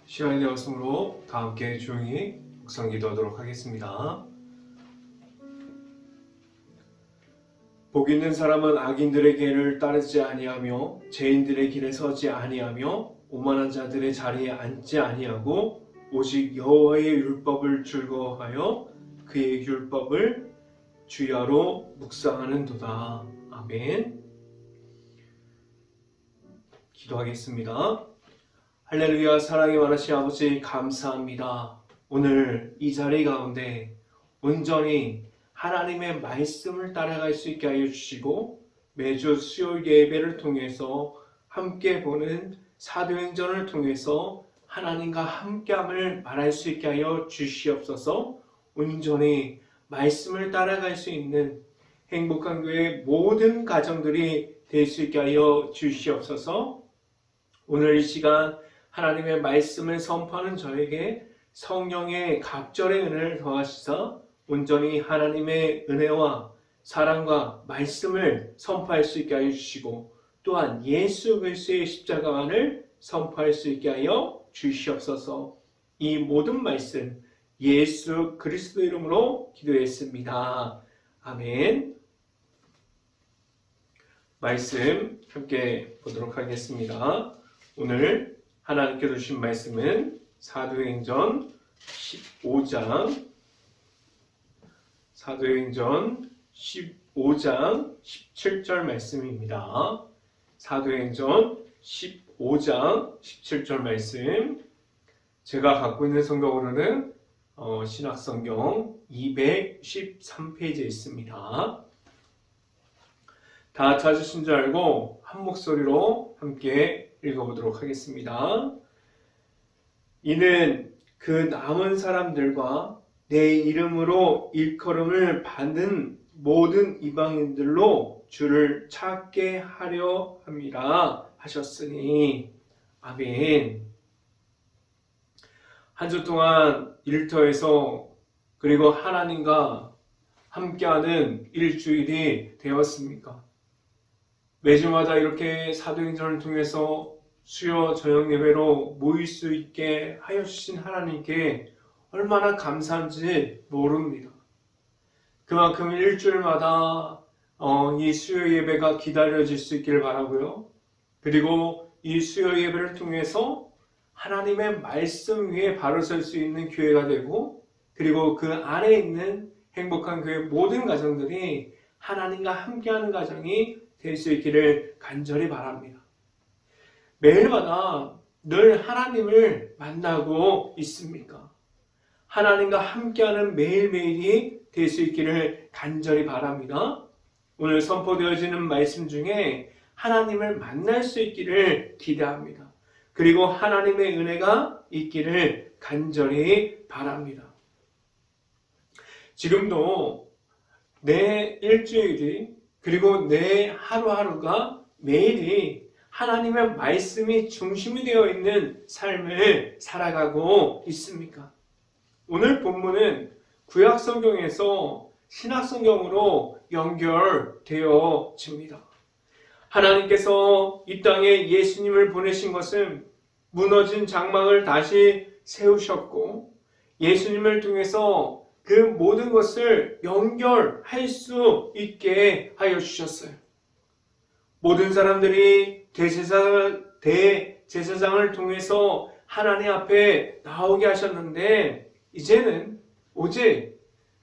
시간이 되었으므로 다 함께 조용히 묵상 기도하도록 하겠습니다. 복 있는 사람은 악인들의 길을 따르지 아니하며 죄인들의 길에 서지 아니하며 오만한 자들의 자리에 앉지 아니하고 오직 여호와의 율법을 즐거워하여 그의 율법을 주야로 묵상하는도다. 아멘. 기도하겠습니다. 할렐루야. 사랑이 많으신 아버지 감사합니다. 오늘 이 자리 가운데 온전히 하나님의 말씀을 따라갈 수 있게 하여 주시고 매주 수요일 예배를 통해서 함께 보는 사도행전을 통해서 하나님과 함께함을 말할 수 있게 하여 주시옵소서. 온전히 말씀을 따라갈 수 있는 행복한 교회 모든 가정들이 될 수 있게 하여 주시옵소서. 오늘 이 시간 하나님의 말씀을 선포하는 저에게 성령의 각절의 은혜를 더하시사 온전히 하나님의 은혜와 사랑과 말씀을 선포할 수 있게 하여 주시고 또한 예수 그리스도의 십자가만을 선포할 수 있게 하여 주시옵소서. 이 모든 말씀 예수 그리스도 이름으로 기도했습니다. 아멘. 말씀 함께 보도록 하겠습니다. 오늘 하나님께서 주신 말씀은 사도행전 15장 17절 말씀입니다. 사도행전 15장 17절 말씀, 제가 갖고 있는 성경으로는 신학성경 213페이지에 있습니다. 다 찾으신 줄 알고 한 목소리로 함께 읽어보도록 하겠습니다. 이는 그 남은 사람들과 내 이름으로 일컬음을 받는 모든 이방인들로 주를 찾게 하려 함이라 하셨으니. 아멘. 한 주 동안 일터에서 그리고 하나님과 함께하는 일주일이 되었습니까? 매주마다 이렇게 사도행전을 통해서 수요 저녁 예배로 모일 수 있게 하여 주신 하나님께 얼마나 감사한지 모릅니다. 그만큼 일주일마다 이 수요 예배가 기다려질 수 있기를 바라고요. 그리고 이 수요 예배를 통해서 하나님의 말씀 위에 바로 설 수 있는 교회가 되고, 그리고 그 안에 있는 행복한 교회 모든 가정들이 하나님과 함께하는 가정이 될 수 있기를 간절히 바랍니다. 매일마다 늘 하나님을 만나고 있습니까? 하나님과 함께하는 매일매일이 될 수 있기를 간절히 바랍니다. 오늘 선포되어지는 말씀 중에 하나님을 만날 수 있기를 기대합니다. 그리고 하나님의 은혜가 있기를 간절히 바랍니다. 지금도 내 일주일이 그리고 내 하루하루가 매일이 하나님의 말씀이 중심이 되어 있는 삶을 살아가고 있습니까? 오늘 본문은 구약성경에서 신약성경으로 연결되어집니다. 하나님께서 이 땅에 예수님을 보내신 것은 무너진 장막을 다시 세우셨고, 예수님을 통해서 그 모든 것을 연결할 수 있게 하여 주셨어요. 모든 사람들이 대제사장을 통해서 하나님 앞에 나오게 하셨는데, 이제는 오직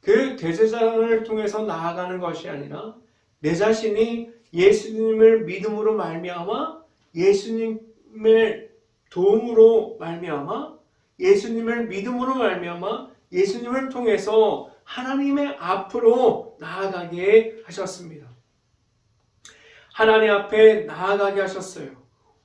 그 대제사장을 통해서 나아가는 것이 아니라 내 자신이 예수님을 믿음으로 말미암아, 예수님의 도움으로 말미암아, 예수님을 믿음으로 말미암아 예수님을 통해서 하나님의 앞으로 나아가게 하셨습니다. 하나님 앞에 나아가게 하셨어요.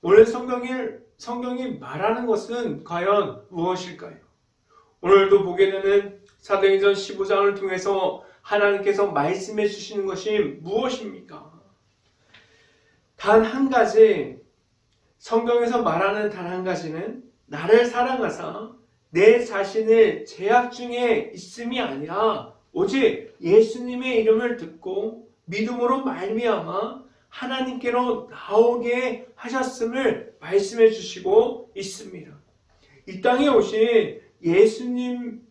오늘 성경이 말하는 것은 과연 무엇일까요? 오늘도 보게 되는 사도행전 15장을 통해서 하나님께서 말씀해 주시는 것이 무엇입니까? 단 한 가지, 성경에서 말하는 단 한 가지는 나를 사랑하사 내 자신을 제약 중에 있음이 아니라 오직 예수님의 이름을 듣고 믿음으로 말미암아 하나님께로 나오게 하셨음을 말씀해 주시고 있습니다. 이 땅에 오신 예수님을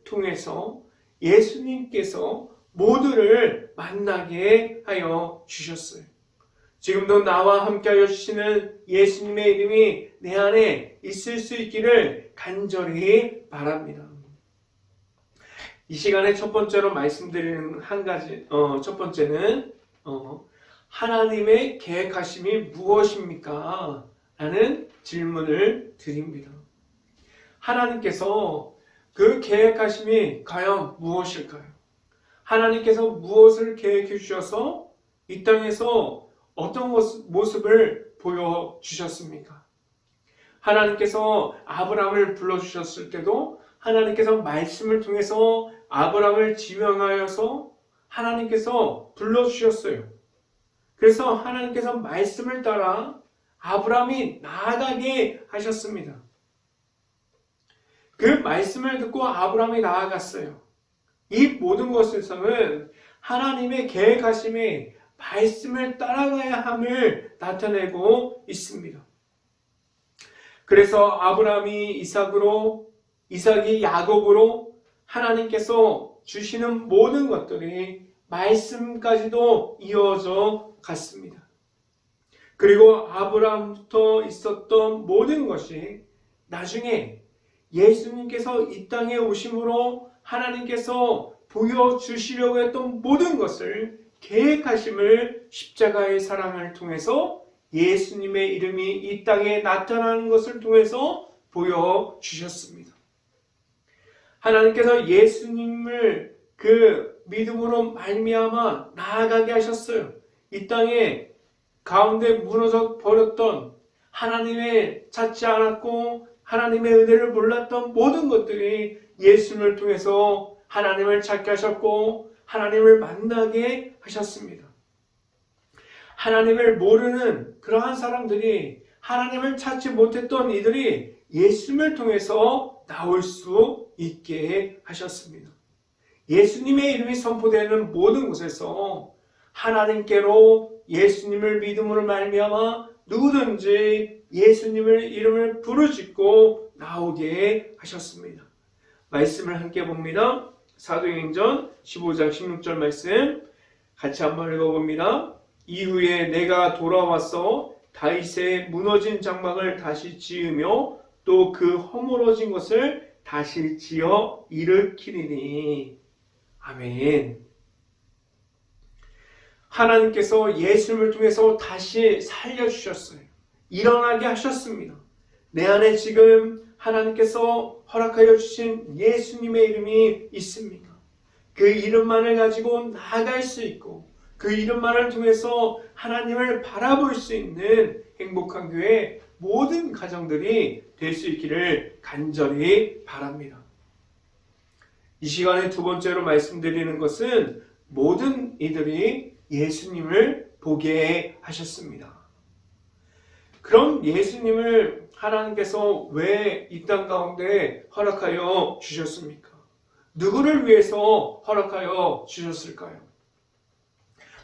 통해서 예수님께서 모두를 만나게 하여 주셨어요. 지금도 나와 함께하여 주시는 예수님의 이름이 내 안에 있을 수 있기를 간절히 바랍니다. 이 시간에 첫 번째로 말씀드리는 첫 번째는 하나님의 계획하심이 무엇입니까? 라는 질문을 드립니다. 하나님께서 그 계획하심이 과연 무엇일까요? 하나님께서 무엇을 계획해 주셔서 이 땅에서 어떤 모습을 보여주셨습니까? 하나님께서 아브라함을 불러주셨을 때도 하나님께서 말씀을 통해서 아브라함을 지명하여서 하나님께서 불러주셨어요. 그래서 하나님께서 말씀을 따라 아브라함이 나아가게 하셨습니다. 그 말씀을 듣고 아브라함이 나아갔어요. 이 모든 것에서는 하나님의 계획하심이 말씀을 따라가야 함을 나타내고 있습니다. 그래서 아브라함이 이삭이 야곱으로 하나님께서 주시는 모든 것들이 말씀까지도 이어져 갔습니다. 그리고 아브라함부터 있었던 모든 것이 나중에 예수님께서 이 땅에 오심으로 하나님께서 보여주시려고 했던 모든 것을 계획하심을 십자가의 사랑을 통해서 예수님의 이름이 이 땅에 나타나는 것을 통해서 보여주셨습니다. 하나님께서 예수님을 그 믿음으로 말미암아 나아가게 하셨어요. 이 땅에 가운데 무너져 버렸던 하나님을 찾지 않았고 하나님의 은혜를 몰랐던 모든 것들이 예수님을 통해서 하나님을 찾게 하셨고 하나님을 만나게 하셨습니다. 하나님을 모르는 그러한 사람들이 하나님을 찾지 못했던 이들이 예수님을 통해서 나올 수 있게 하셨습니다. 예수님의 이름이 선포되는 모든 곳에서 하나님께로 예수님을 믿음으로 말미암아 누구든지 예수님의 이름을 부르짖고 나오게 하셨습니다. 말씀을 함께 봅니다. 사도행전 15장 16절 말씀 같이 한번 읽어봅니다. 이후에 내가 돌아와서 다윗의 무너진 장막을 다시 지으며 또 그 허물어진 것을 다시 지어 일으키리니. 아멘. 하나님께서 예수님을 통해서 다시 살려주셨어요. 일어나게 하셨습니다. 내 안에 지금 하나님께서 허락하여 주신 예수님의 이름이 있습니까? 그 이름만을 가지고 나아갈 수 있고 그 이름만을 통해서 하나님을 바라볼 수 있는 행복한 교회 모든 가정들이 될 수 있기를 간절히 바랍니다. 이 시간에 두 번째로 말씀드리는 것은 모든 이들이 예수님을 보게 하셨습니다. 그럼 예수님을 하나님께서 왜 이 땅 가운데 허락하여 주셨습니까? 누구를 위해서 허락하여 주셨을까요?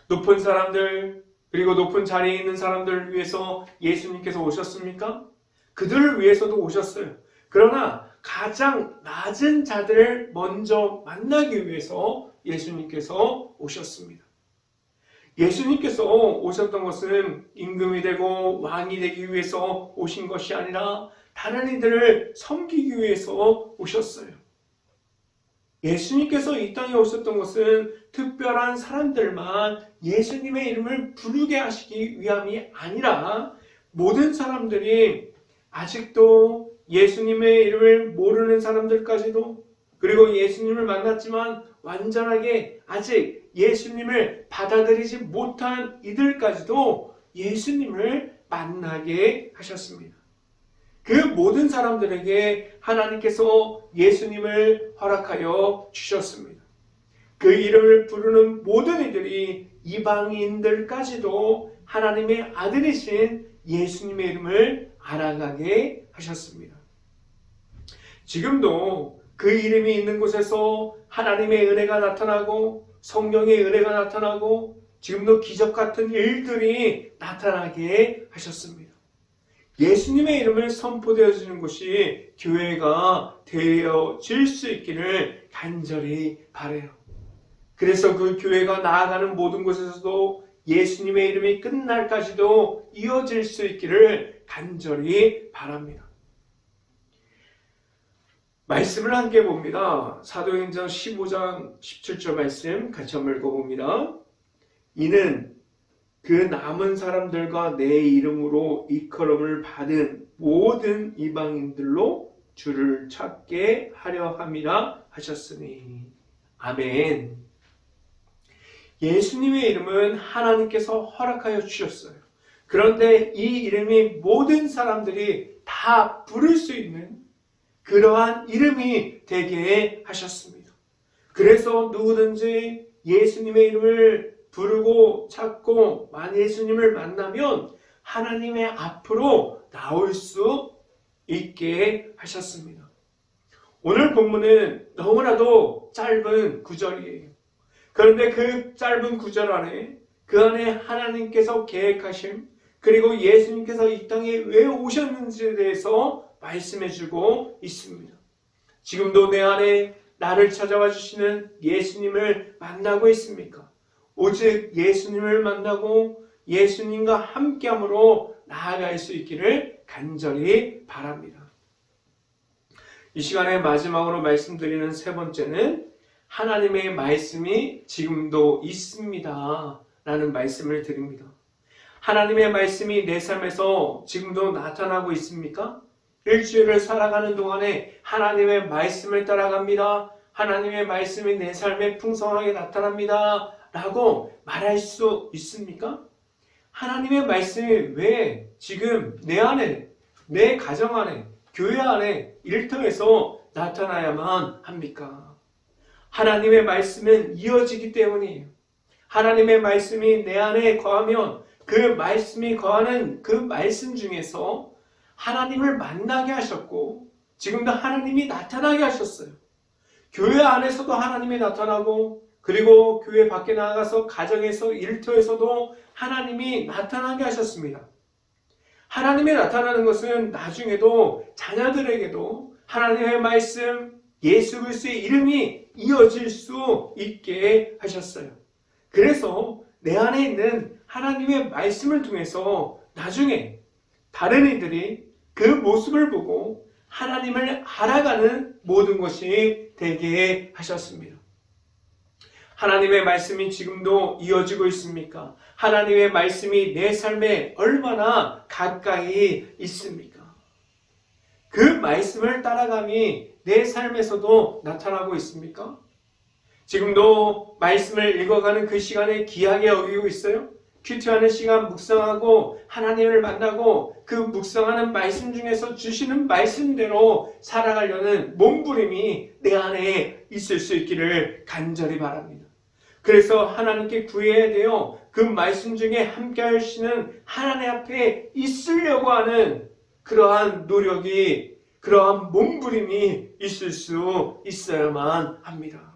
높은 사람들, 그리고 높은 자리에 있는 사람들을 위해서 예수님께서 오셨습니까? 그들을 위해서도 오셨어요. 그러나 가장 낮은 자들을 먼저 만나기 위해서 예수님께서 오셨습니다. 예수님께서 오셨던 것은 임금이 되고 왕이 되기 위해서 오신 것이 아니라 다른 이들을 섬기기 위해서 오셨어요. 예수님께서 이 땅에 오셨던 것은 특별한 사람들만 예수님의 이름을 부르게 하시기 위함이 아니라 모든 사람들이 아직도 예수님의 이름을 모르는 사람들까지도 그리고 예수님을 만났지만 완전하게 아직 예수님을 받아들이지 못한 이들까지도 예수님을 만나게 하셨습니다. 그 모든 사람들에게 하나님께서 예수님을 허락하여 주셨습니다. 그 이름을 부르는 모든 이들이 이방인들까지도 하나님의 아들이신 예수님의 이름을 알아가게 하셨습니다. 지금도 그 이름이 있는 곳에서 하나님의 은혜가 나타나고 성령의 은혜가 나타나고 지금도 기적 같은 일들이 나타나게 하셨습니다. 예수님의 이름을 선포되어지는 곳이 교회가 되어질 수 있기를 간절히 바라요. 그래서 그 교회가 나아가는 모든 곳에서도 예수님의 이름이 끝날까지도 이어질 수 있기를 간절히 바랍니다. 말씀을 함께 봅니다. 사도행전 15장 17절 말씀 같이 한번 읽어봅니다. 이는 그 남은 사람들과 내 이름으로 일컬음을 받은 모든 이방인들로 주를 찾게 하려 함이라 하셨으니. 아멘. 예수님의 이름은 하나님께서 허락하여 주셨어요. 그런데 이 이름이 모든 사람들이 다 부를 수 있는 그러한 이름이 되게 하셨습니다. 그래서 누구든지 예수님의 이름을 부르고 찾고 예수님을 만나면 하나님의 앞으로 나올 수 있게 하셨습니다. 오늘 본문은 너무나도 짧은 구절이에요. 그런데 그 짧은 구절 안에 그 안에 하나님께서 계획하신 그리고 예수님께서 이 땅에 왜 오셨는지에 대해서 말씀해주고 있습니다. 지금도 내 안에 나를 찾아와 주시는 예수님을 만나고 있습니까? 오직 예수님을 만나고 예수님과 함께함으로 나아갈 수 있기를 간절히 바랍니다. 이 시간에 마지막으로 말씀드리는 세 번째는 하나님의 말씀이 지금도 있습니다 라는 말씀을 드립니다. 하나님의 말씀이 내 삶에서 지금도 나타나고 있습니까? 일주일을 살아가는 동안에 하나님의 말씀을 따라갑니다. 하나님의 말씀이 내 삶에 풍성하게 나타납니다 라고 말할 수 있습니까? 하나님의 말씀이 왜 지금 내 안에, 내 가정 안에, 교회 안에, 일터에서 나타나야만 합니까? 하나님의 말씀은 이어지기 때문이에요. 하나님의 말씀이 내 안에 거하면 그 말씀이 거하는 그 말씀 중에서 하나님을 만나게 하셨고 지금도 하나님이 나타나게 하셨어요. 교회 안에서도 하나님이 나타나고 그리고 교회 밖에 나가서 가정에서 일터에서도 하나님이 나타나게 하셨습니다. 하나님이 나타나는 것은 나중에도 자녀들에게도 하나님의 말씀, 예수 그리스도의 이름이 이어질 수 있게 하셨어요. 그래서 내 안에 있는 하나님의 말씀을 통해서 나중에 다른 이들이 그 모습을 보고 하나님을 알아가는 모든 것이 되게 하셨습니다. 하나님의 말씀이 지금도 이어지고 있습니까? 하나님의 말씀이 내 삶에 얼마나 가까이 있습니까? 그 말씀을 따라감이 내 삶에서도 나타나고 있습니까? 지금도 말씀을 읽어가는 그 시간에 귀하게 여기고 있어요? 큐티하는 시간 묵상하고 하나님을 만나고 그 묵상하는 말씀 중에서 주시는 말씀대로 살아가려는 몸부림이 내 안에 있을 수 있기를 간절히 바랍니다. 그래서 하나님께 구해야 돼요. 그 말씀 중에 함께 하시는 하나님 앞에 있으려고 하는 그러한 노력이, 그러한 몸부림이 있을 수 있어야만 합니다.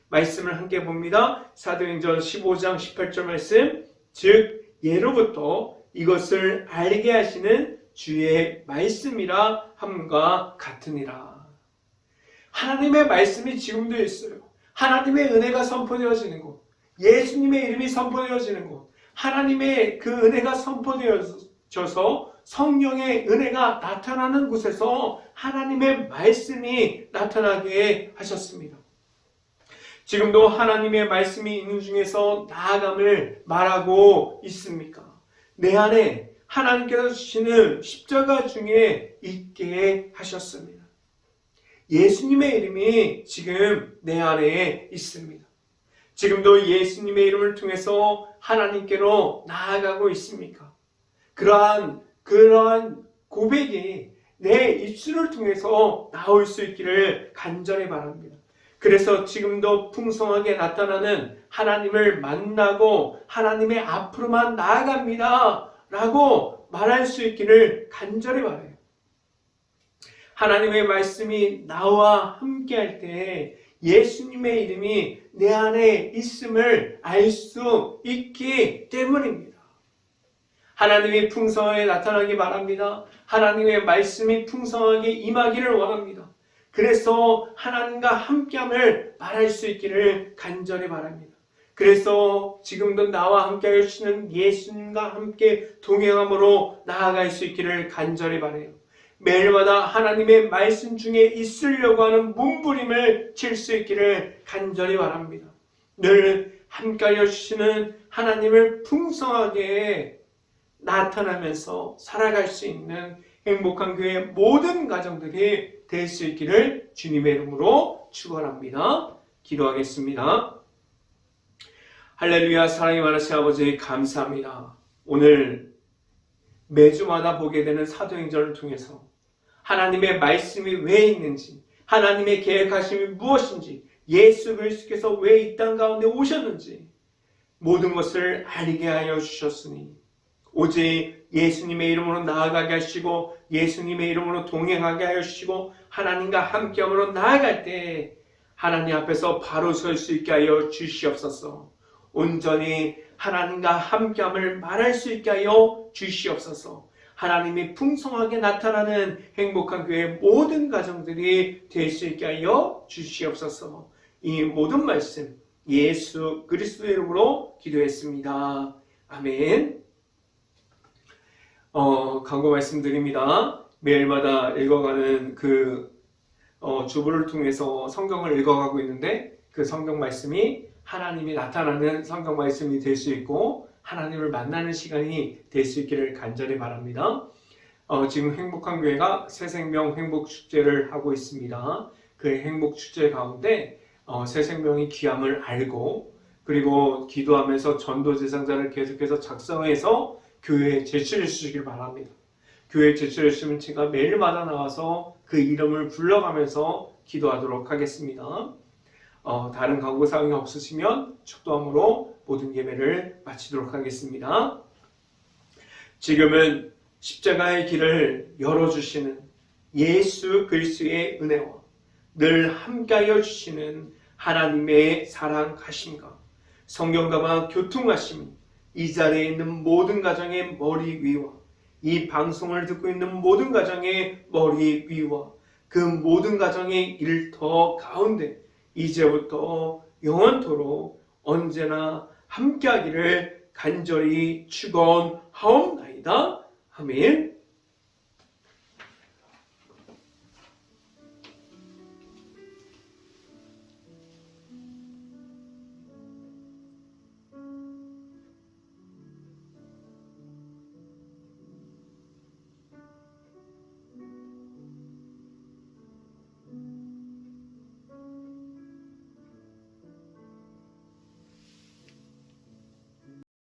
말씀을 함께 봅니다. 사도행전 15장 18절 말씀. 즉 예로부터 이것을 알게 하시는 주의 말씀이라 함과 같으니라. 하나님의 말씀이 지금도 있어요. 하나님의 은혜가 선포되어지는 곳, 예수님의 이름이 선포되어지는 곳, 하나님의 그 은혜가 선포되어져서 성령의 은혜가 나타나는 곳에서 하나님의 말씀이 나타나게 하셨습니다. 지금도 하나님의 말씀이 있는 중에서 나아감을 말하고 있습니까? 내 안에 하나님께서 주시는 십자가 중에 있게 하셨습니다. 예수님의 이름이 지금 내 안에 있습니다. 지금도 예수님의 이름을 통해서 하나님께로 나아가고 있습니까? 그러한 고백이 내 입술을 통해서 나올 수 있기를 간절히 바랍니다. 그래서 지금도 풍성하게 나타나는 하나님을 만나고 하나님의 앞으로만 나아갑니다 라고 말할 수 있기를 간절히 바라요. 하나님의 말씀이 나와 함께 할 때 예수님의 이름이 내 안에 있음을 알 수 있기 때문입니다. 하나님의 풍성하게 나타나기 바랍니다. 하나님의 말씀이 풍성하게 임하기를 원합니다. 그래서 하나님과 함께함을 말할 수 있기를 간절히 바랍니다. 그래서 지금도 나와 함께 하시는 예수님과 함께 동행함으로 나아갈 수 있기를 간절히 바라요. 매일마다 하나님의 말씀 중에 있으려고 하는 몸부림을 칠 수 있기를 간절히 바랍니다. 늘 함께하여 주시는 하나님을 풍성하게 나타나면서 살아갈 수 있는 행복한 교회 모든 가정들이 될 수 있기를 주님의 이름으로 축원합니다. 기도하겠습니다. 할렐루야. 사랑이 많으신 아버지 감사합니다. 오늘 매주마다 보게 되는 사도행전을 통해서 하나님의 말씀이 왜 있는지, 하나님의 계획하심이 무엇인지, 예수 그리스도께서 왜 이 땅 가운데 오셨는지 모든 것을 알게 하여 주셨으니 오직 예수님의 이름으로 나아가게 하시고 예수님의 이름으로 동행하게 하여 주시고 하나님과 함께함으로 나아갈 때 하나님 앞에서 바로 설 수 있게 하여 주시옵소서. 온전히 하나님과 함께함을 말할 수 있게 하여 주시옵소서. 하나님이 풍성하게 나타나는 행복한 교회 모든 가정들이 될 수 있게 하여 주시옵소서. 이 모든 말씀 예수 그리스도의 이름으로 기도했습니다. 아멘. 광고 말씀드립니다. 매일마다 읽어가는 주보를 통해서 성경을 읽어가고 있는데 그 성경 말씀이 하나님이 나타나는 성경 말씀이 될 수 있고 하나님을 만나는 시간이 될 수 있기를 간절히 바랍니다. 지금 행복한 교회가 새생명 행복축제를 하고 있습니다. 그 행복축제 가운데 새생명이 귀함을 알고 그리고 기도하면서 전도제상자를 계속해서 작성해서 교회에 제출해 주시길 바랍니다. 교회에 제출해 주시면 제가 매일마다 나와서 그 이름을 불러가면서 기도하도록 하겠습니다. 다른 광고사항이 없으시면 축도함으로 모든 예배를 마치도록 하겠습니다. 지금은 십자가의 길을 열어주시는 예수 그리스도의 은혜와 늘 함께하여 주시는 하나님의 사랑하심과 성경과만 교통하심이 이 자리에 있는 모든 가정의 머리 위와 이 방송을 듣고 있는 모든 가정의 머리 위와 그 모든 가정의 일터 가운데 이제부터 영원토록 언제나 함께하기를 간절히 축원하옵나이다. 아멘.